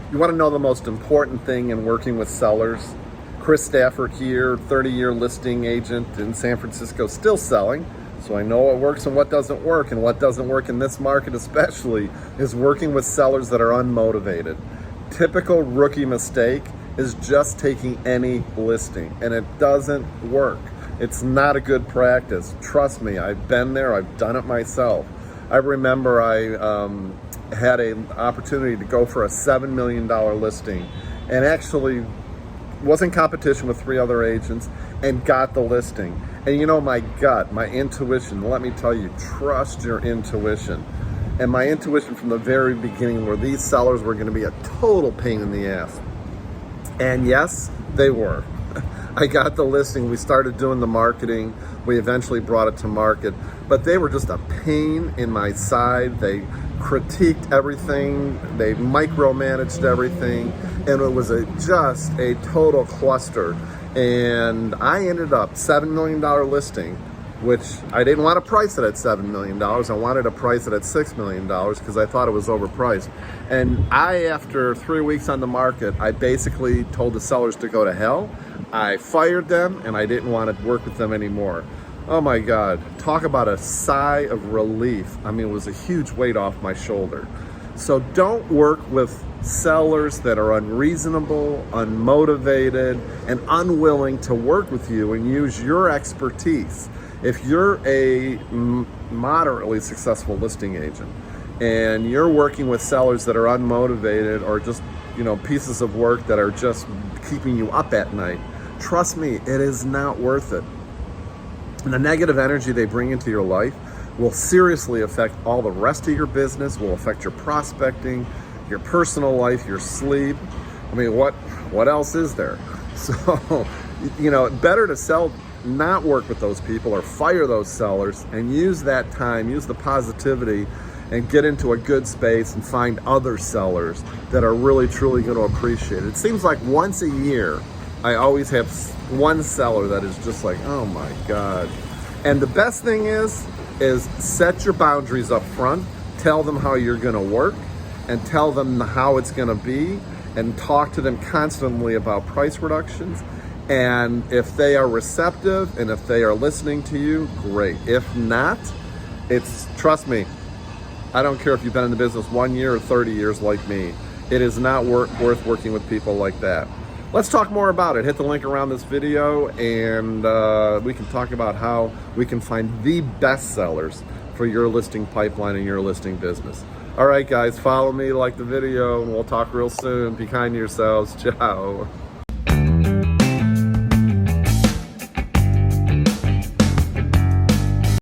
You want to know the most important thing in working with sellers? Chris Stafford here, 30-year listing agent in San Francisco, still selling. So I know what works and what doesn't work. And what doesn't work in this market especially is working with sellers that are unmotivated. Typical rookie mistake is just taking any listing, and it doesn't work. It's not a good practice. Trust me, I've been there, I've done it myself. I remember I had an opportunity to go for a $7 million listing and actually was in competition with 3 other agents and got the listing. And you know, my gut, my intuition, let me tell you, trust your intuition. And my intuition from the very beginning were these sellers were going to be a total pain in the ass. And yes, they were. I got the listing, we started doing the marketing, we eventually brought it to market, but they were just a pain in my side. They critiqued everything, they micromanaged everything, and it was just a total cluster. And I ended up $7 million listing, which I didn't want to price it at $7 million. I wanted to price it at $6 million because I thought it was overpriced. And after 3 weeks on the market, I basically told the sellers to go to hell. I fired them and I didn't want to work with them anymore. Oh my God, talk about a sigh of relief. I mean, it was a huge weight off my shoulder. So don't work with sellers that are unreasonable, unmotivated, and unwilling to work with you and use your expertise. If you're a moderately successful listing agent and you're working with sellers that are unmotivated or just, pieces of work that are just keeping you up at night, trust me, it is not worth it. And the negative energy they bring into your life will seriously affect all the rest of your business, will affect your prospecting, your personal life, your sleep. I mean, what else is there? So, better to not work with those people or fire those sellers and use that time, use the positivity and get into a good space and find other sellers that are really, truly going to appreciate it. It seems like once a year, I always have one seller that is just like, oh my God. And the best thing is set your boundaries up front, tell them how you're going to work and tell them how it's going to be and talk to them constantly about price reductions. And if they are receptive and if they are listening to you, great. If not, trust me, I don't care if you've been in the business 1 year or 30 years like me. It is not worth working with people like that. Let's talk more about it. Hit the link around this video and we can talk about how we can find the best sellers for your listing pipeline and your listing business. All right, guys, follow me, like the video, and we'll talk real soon. Be kind to yourselves. Ciao.